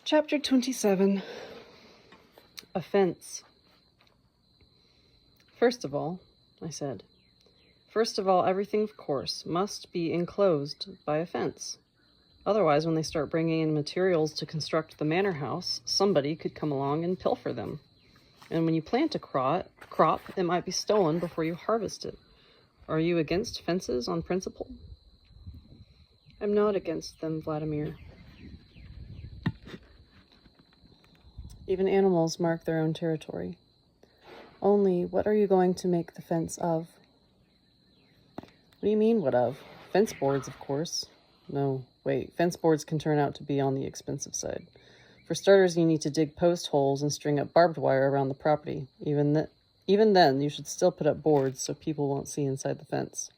Chapter 27. A fence. First of all, I said, everything, of course, must be enclosed by a fence. Otherwise, when they start bringing in materials to construct the manor house, somebody could come along and pilfer them. And when you plant a crop, it might be stolen before you harvest it. Are you against fences on principle? I'm not against them, Vladimir. Even animals mark their own territory. Only, what are you going to make the fence of? What do you mean, what of? Fence boards, of course. No, wait, fence boards can turn out to be on the expensive side. For starters, you need to dig post holes and string up barbed wire around the property. Even then, you should still put up boards so people won't see inside the fence.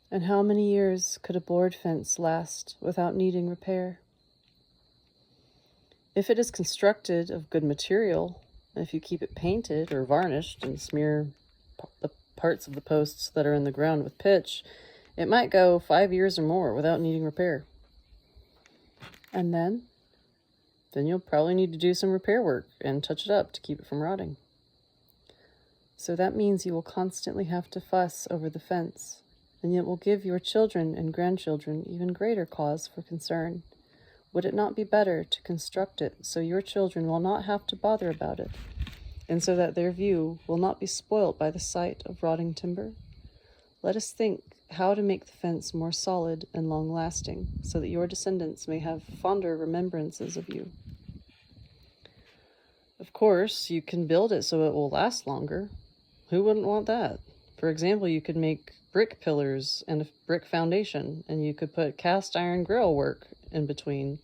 And how many years could a board fence last without needing repair? If it is constructed of good material, if you keep it painted or varnished and smear the parts of the posts that are in the ground with pitch, it might go 5 years or more without needing repair. And then you'll probably need to do some repair work and touch it up to keep it from rotting. So that means you will constantly have to fuss over the fence, and it will give your children and grandchildren even greater cause for concern. Would it not be better to construct it so your children will not have to bother about it, and so that their view will not be spoilt by the sight of rotting timber? Let us think how to make the fence more solid and long-lasting, so that your descendants may have fonder remembrances of you. Of course, you can build it so it will last longer. Who wouldn't want that? For example, you could make brick pillars and a brick foundation, and you could put cast iron grill work in between.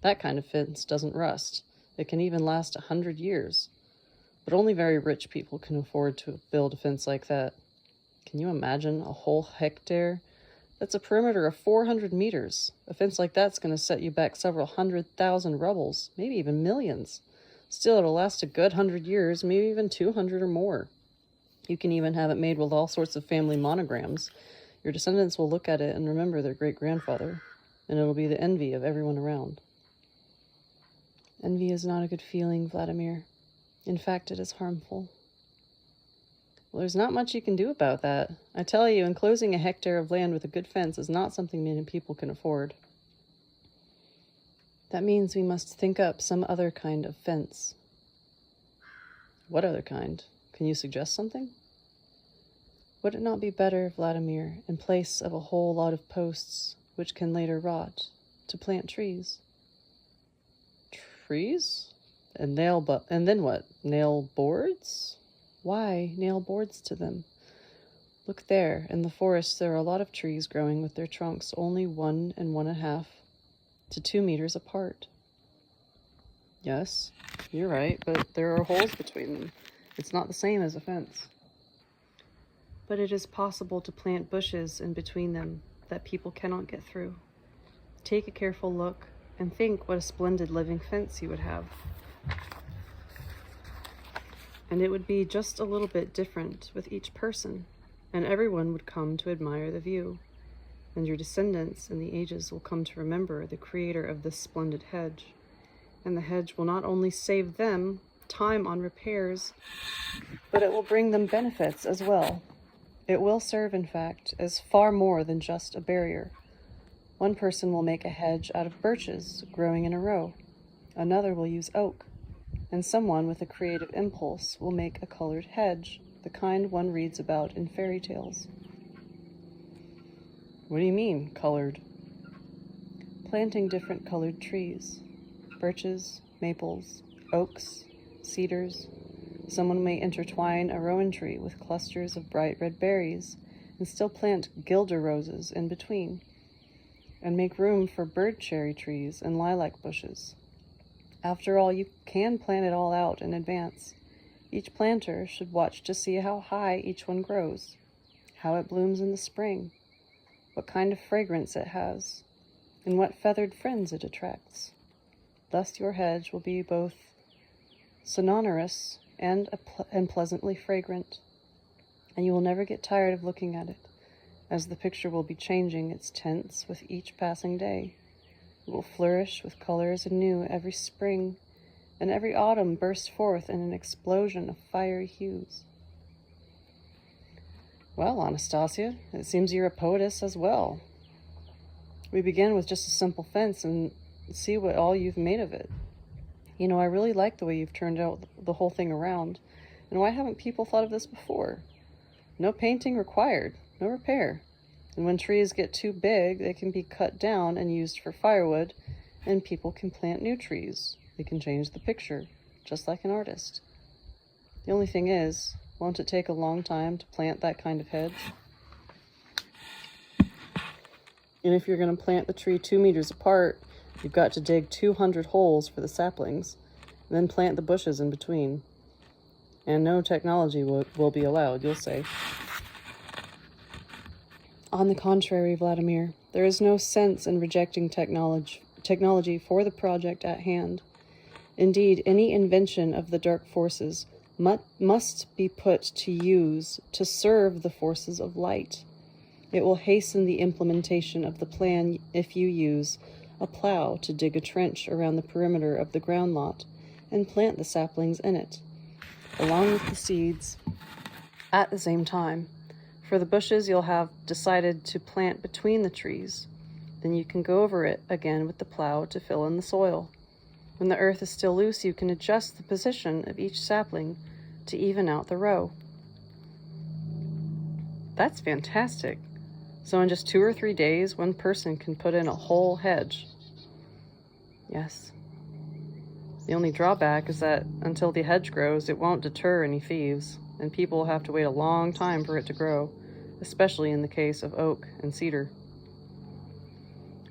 That kind of fence doesn't rust. It can even last 100 years. But only very rich people can afford to build a fence like that. Can you imagine a whole hectare? That's a perimeter of 400 meters. A fence like that's going to set you back several 100,000 rubles, maybe even millions. Still, it'll last a good 100 years, maybe even 200 or more. You can even have it made with all sorts of family monograms. Your descendants will look at it and remember their great-grandfather, and it'll be the envy of everyone around. Envy is not a good feeling, Vladimir. In fact, it is harmful. Well, there's not much you can do about that. I tell you, enclosing a hectare of land with a good fence is not something many people can afford. That means we must think up some other kind of fence. What other kind? Can you suggest something? Would it not be better, Vladimir, in place of a whole lot of posts, which can later rot, to plant trees? Trees? And then what? Nail boards? Why nail boards to them? Look there, in the forest there are a lot of trees growing with their trunks only 1 1/2 to 2 meters apart. Yes, you're right, but there are holes between them. It's not the same as a fence. But it is possible to plant bushes in between them that people cannot get through. Take a careful look and think what a splendid living fence you would have. And it would be just a little bit different with each person, and everyone would come to admire the view, and your descendants in the ages will come to remember the creator of this splendid hedge, and the hedge will not only save them time on repairs, but it will bring them benefits as well. It will serve, in fact, as far more than just a barrier. One person will make a hedge out of birches growing in a row. Another will use oak. And someone with a creative impulse will make a colored hedge, the kind one reads about in fairy tales. What do you mean, colored? Planting different colored trees. Birches, maples, oaks, cedars. Someone may intertwine a rowan tree with clusters of bright red berries and still plant guelder roses in between, and make room for bird cherry trees and lilac bushes. After all, you can plan it all out in advance. Each planter should watch to see how high each one grows, how it blooms in the spring, what kind of fragrance it has, and what feathered friends it attracts. Thus your hedge will be both sonorous and pleasantly fragrant, and you will never get tired of looking at it, as the picture will be changing its tints with each passing day. It will flourish with colors anew every spring, and every autumn burst forth in an explosion of fiery hues. Well, Anastasia, it seems you're a poetess as well. We begin with just a simple fence and see what all you've made of it. You know, I really like the way you've turned out the whole thing around. And why haven't people thought of this before? No painting required, no repair. And when trees get too big, they can be cut down and used for firewood, and people can plant new trees. They can change the picture, just like an artist. The only thing is, won't it take a long time to plant that kind of hedge? And if you're going to plant the tree 2 meters apart, you've got to dig 200 holes for the saplings, and then plant the bushes in between. And no technology will be allowed, you'll say. On the contrary, Vladimir, there is no sense in rejecting technology for the project at hand. Indeed, any invention of the dark forces must be put to use to serve the forces of light. It will hasten the implementation of the plan if you use a plow to dig a trench around the perimeter of the ground lot and plant the saplings in it, along with the seeds, at the same time. For the bushes, you'll have decided to plant between the trees. Then you can go over it again with the plow to fill in the soil. When the earth is still loose, you can adjust the position of each sapling to even out the row. That's fantastic. So in just 2 or 3 days, one person can put in a whole hedge. Yes. The only drawback is that until the hedge grows, it won't deter any thieves, and people will have to wait a long time for it to grow, especially in the case of oak and cedar.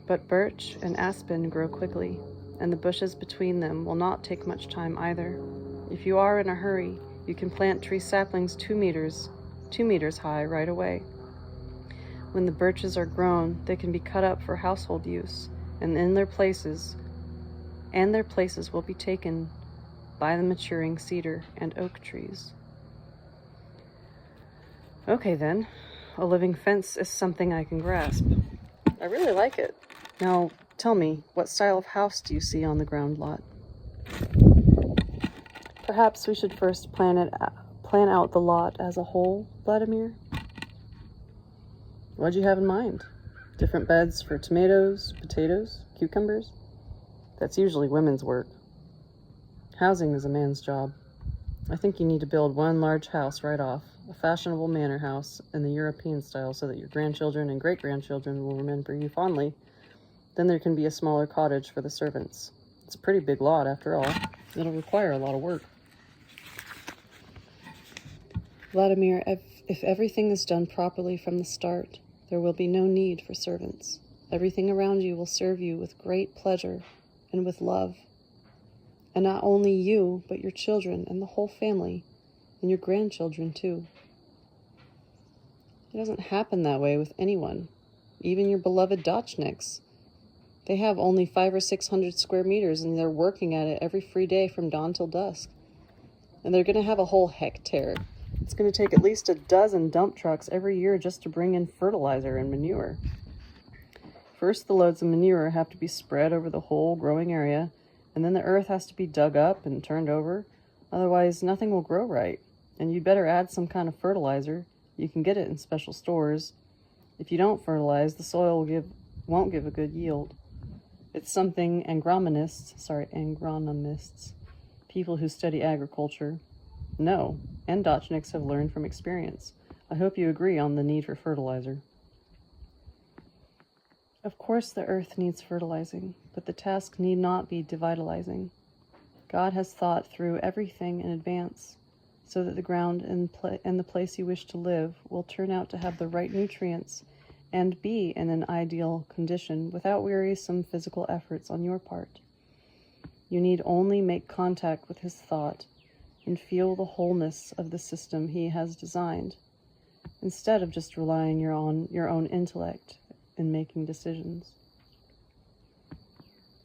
But birch and aspen grow quickly, and the bushes between them will not take much time either. If you are in a hurry, you can plant tree saplings 2 meters high right away. When the birches are grown, they can be cut up for household use, and their places will be taken by the maturing cedar and oak trees. Okay then, a living fence is something I can grasp. I really like it. Now, tell me, what style of house do you see on the ground lot? Perhaps we should first plan out the lot as a whole, Vladimir? What'd you have in mind? Different beds for tomatoes, potatoes, cucumbers? That's usually women's work. Housing is a man's job. I think you need to build one large house right off, a fashionable manor house in the European style, so that your grandchildren and great-grandchildren will remember you fondly. Then there can be a smaller cottage for the servants. It's a pretty big lot, after all. It'll require a lot of work. Vladimir, if everything is done properly from the start, there will be no need for servants. Everything around you will serve you with great pleasure and with love. And not only you, but your children and the whole family, and your grandchildren too. It doesn't happen that way with anyone, even your beloved Dachniks. They have only 500 or 600 square meters, and they're working at it every free day from dawn till dusk. And they're going to have a whole hectare. It's going to take at least a dozen dump trucks every year just to bring in fertilizer and manure. First, the loads of manure have to be spread over the whole growing area, and then the earth has to be dug up and turned over. Otherwise, nothing will grow right. And you'd better add some kind of fertilizer. You can get it in special stores. If you don't fertilize, the soil won't give a good yield. It's something agronomists, people who study agriculture, know, and Dachniks have learned from experience. I hope you agree on the need for fertilizer. Of course the earth needs fertilizing, but the task need not be devitalizing. God has thought through everything in advance, so that the ground and the place you wish to live will turn out to have the right nutrients and be in an ideal condition without wearisome physical efforts on your part. You need only make contact with his thought and feel the wholeness of the system he has designed, instead of just relying on your own intellect in making decisions.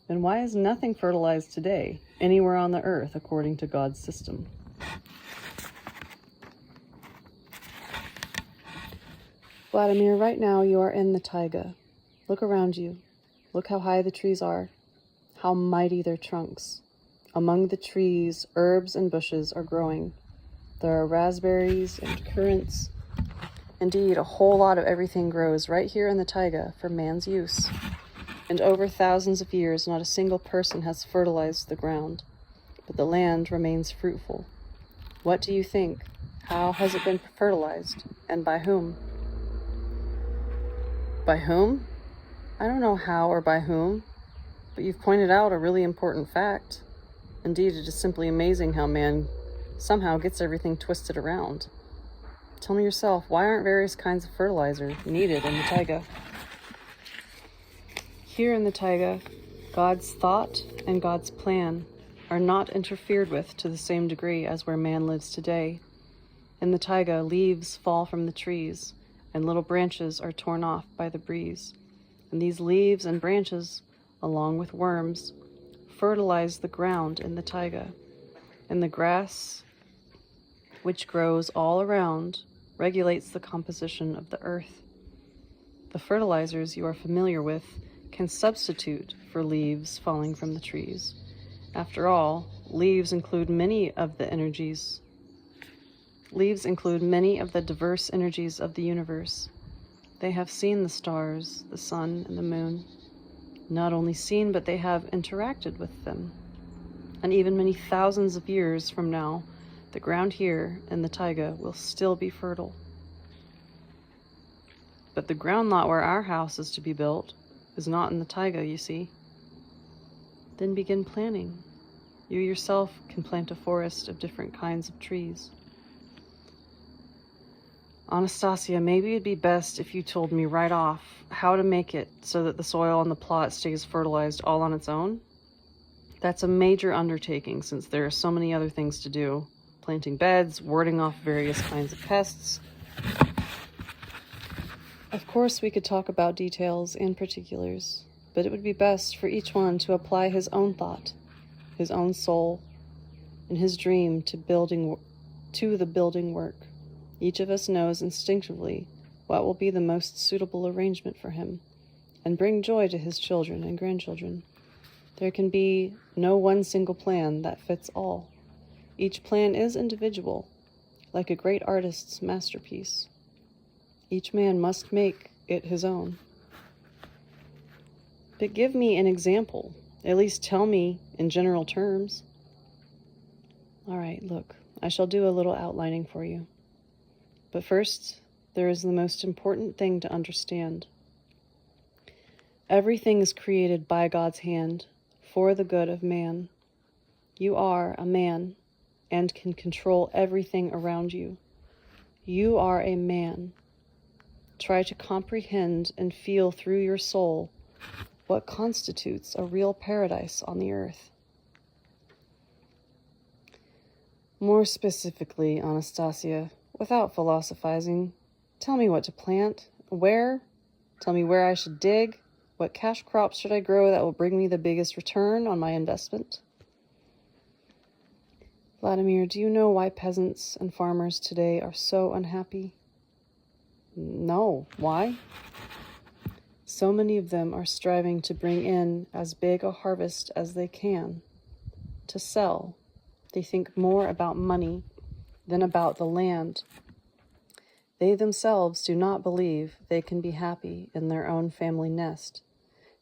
Then why is nothing fertilized today, anywhere on the earth, according to God's system? Vladimir, right now you are in the taiga. Look around you. Look how high the trees are, how mighty their trunks. Among the trees, herbs and bushes are growing. There are raspberries and currants. Indeed, a whole lot of everything grows right here in the taiga for man's use. And over thousands of years, not a single person has fertilized the ground, but the land remains fruitful. What do you think? How has it been fertilized, and by whom? By whom? I don't know how or by whom, but you've pointed out a really important fact. Indeed, it is simply amazing how man somehow gets everything twisted around. Tell me yourself, why aren't various kinds of fertilizer needed in the taiga? Here in the taiga, God's thought and God's plan are not interfered with to the same degree as where man lives today. In the taiga, leaves fall from the trees, and little branches are torn off by the breeze. And these leaves and branches, along with worms, fertilize the ground in the taiga. And the grass, which grows all around, regulates the composition of the earth. The fertilizers you are familiar with can substitute for leaves falling from the trees. After all, leaves include many of the diverse energies of the universe. They have seen the stars, the sun, and the moon. Not only seen, but they have interacted with them. And even many thousands of years from now, the ground here in the taiga will still be fertile. But the ground lot where our house is to be built is not in the taiga, you see. Then begin planning. You yourself can plant a forest of different kinds of trees. Anastasia, maybe it'd be best if you told me right off how to make it so that the soil on the plot stays fertilized all on its own. That's a major undertaking since there are so many other things to do. Planting beds, warding off various kinds of pests. Of course, we could talk about details and particulars, but it would be best for each one to apply his own thought, his own soul, and his dream to the building work. Each of us knows instinctively what will be the most suitable arrangement for him, and bring joy to his children and grandchildren. There can be no one single plan that fits all. Each plan is individual, like a great artist's masterpiece. Each man must make it his own. But give me an example. At least tell me in general terms. All right, look, I shall do a little outlining for you. But first, there is the most important thing to understand. Everything is created by God's hand for the good of man. You are a man and can control everything around you. You are a man. Try to comprehend and feel through your soul what constitutes a real paradise on the earth. More specifically, Anastasia, without philosophizing, tell me what to plant, where, tell me where I should dig, what cash crops should I grow that will bring me the biggest return on my investment. Vladimir, do you know why peasants and farmers today are so unhappy? No. Why? So many of them are striving to bring in as big a harvest as they can, to sell. They think more about money than about the land. They themselves do not believe they can be happy in their own family nest.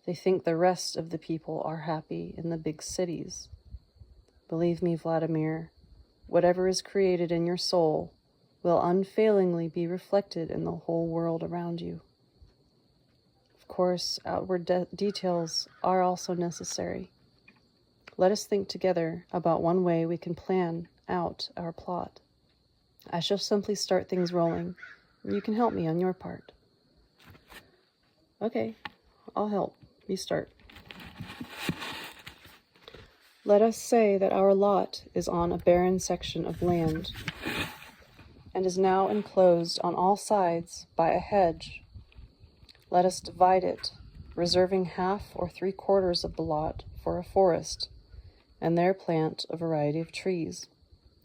They think the rest of the people are happy in the big cities. Believe me, Vladimir, whatever is created in your soul will unfailingly be reflected in the whole world around you. Of course, outward details are also necessary. Let us think together about one way we can plan out our plot. I shall simply start things rolling, and you can help me on your part. Okay, I'll help. You start. Let us say that our lot is on a barren section of land and is now enclosed on all sides by a hedge. Let us divide it, reserving half or 3/4 of the lot for a forest, and there plant a variety of trees.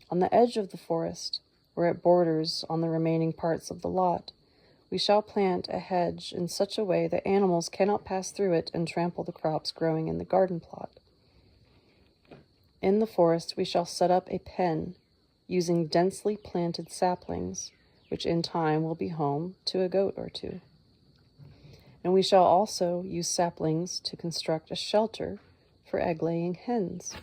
On the edge of the forest, where it borders on the remaining parts of the lot, We shall plant a hedge in such a way that animals cannot pass through it and trample the crops growing in the garden plot. In the forest we shall set up a pen using densely planted saplings, which in time will be home to a goat or two. And we shall also use saplings to construct a shelter for egg-laying hens.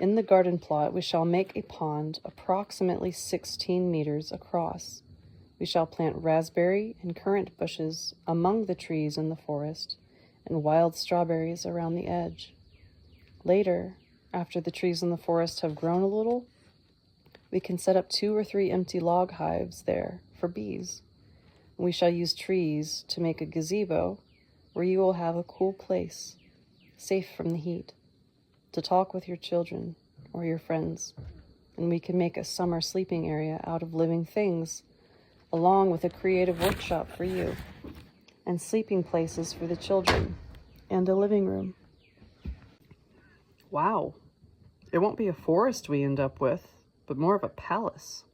In the garden plot we shall make a pond approximately 16 meters across. We shall plant raspberry and currant bushes among the trees in the forest and wild strawberries around the edge. Later, after the trees in the forest have grown a little, we can set up 2 or 3 empty log hives there for bees. We shall use trees to make a gazebo where you will have a cool place, safe from the heat, to talk with your children or your friends. And we can make a summer sleeping area out of living things, along with a creative workshop for you, and sleeping places for the children, and a living room. Wow. It won't be a forest we end up with, but more of a palace.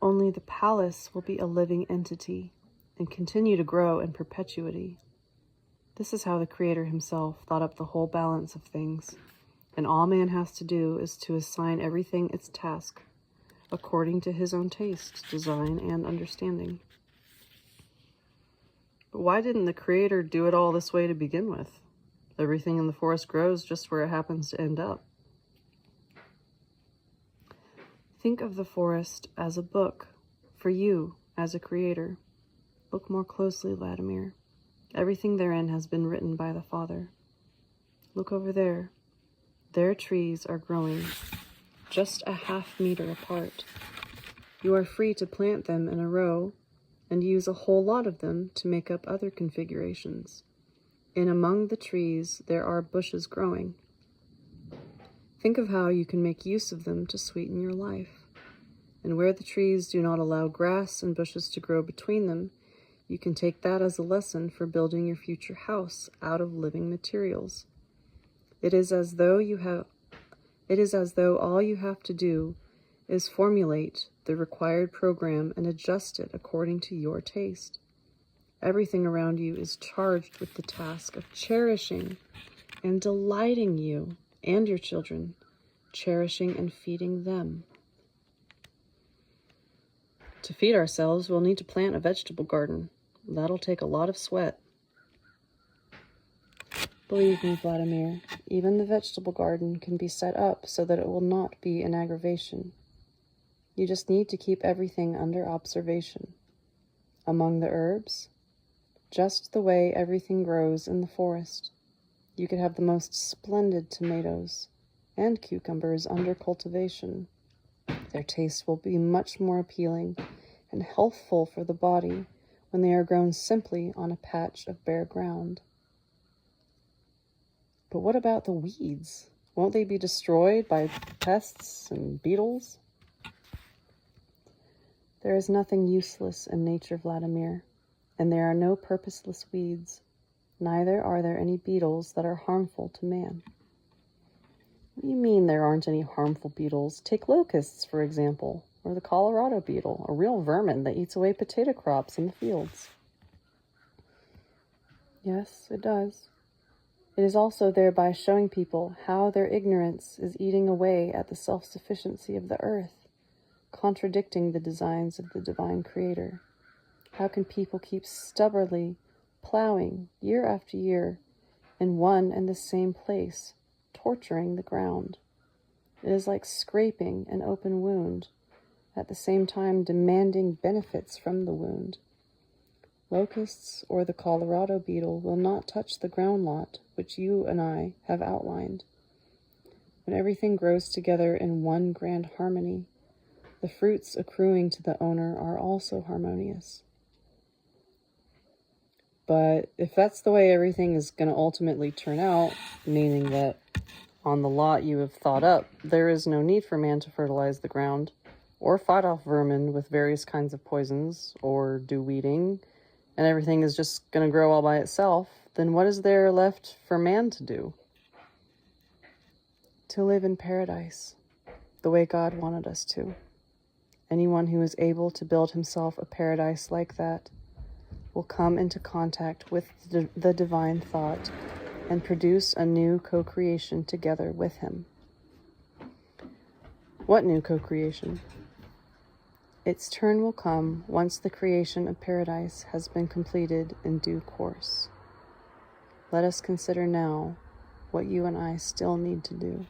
Only the palace will be a living entity and continue to grow in perpetuity. This is how the Creator himself thought up the whole balance of things, and all man has to do is to assign everything its task, according to his own taste, design, and understanding. But why didn't the Creator do it all this way to begin with? Everything in the forest grows just where it happens to end up. Think of the forest as a book for you as a creator. Look more closely, Vladimir. Everything therein has been written by the Father. Look over there. Their trees are growing just a ½ meter apart. You are free to plant them in a row and use a whole lot of them to make up other configurations. In among the trees, there are bushes growing. Think of how you can make use of them to sweeten your life. And where the trees do not allow grass and bushes to grow between them, you can take that as a lesson for building your future house out of living materials. It is as though all you have to do is formulate the required program and adjust it according to your taste. Everything around you is charged with the task of cherishing and delighting you and your children, cherishing and feeding them. To feed ourselves, we'll need to plant a vegetable garden. That'll take a lot of sweat. Believe me, Vladimir, even the vegetable garden can be set up so that it will not be an aggravation. You just need to keep everything under observation. Among the herbs, just the way everything grows in the forest. You could have the most splendid tomatoes and cucumbers under cultivation. Their taste will be much more appealing and healthful for the body when they are grown simply on a patch of bare ground. But what about the weeds? Won't they be destroyed by pests and beetles? There is nothing useless in nature, Vladimir, and there are no purposeless weeds. Neither are there any beetles that are harmful to man. What do you mean there aren't any harmful beetles? Take locusts, for example, or the Colorado beetle, a real vermin that eats away potato crops in the fields. Yes, it does. It is also thereby showing people how their ignorance is eating away at the self-sufficiency of the earth, contradicting the designs of the divine Creator. How can people keep stubbornly plowing year after year in one and the same place, torturing the ground? It is like scraping an open wound, at the same time demanding benefits from the wound. Locusts or the Colorado beetle will not touch the ground lot which you and I have outlined. When everything grows together in one grand harmony, the fruits accruing to the owner are also harmonious. But if that's the way everything is going to ultimately turn out, meaning that on the lot you have thought up, there is no need for man to fertilize the ground, or fight off vermin with various kinds of poisons, or do weeding, and everything is just going to grow all by itself, then what is there left for man to do? To live in paradise, the way God wanted us to. Anyone who is able to build himself a paradise like that will come into contact with the divine thought and produce a new co-creation together with him. What new co-creation? Its turn will come once the creation of paradise has been completed in due course. Let us consider now what you and I still need to do.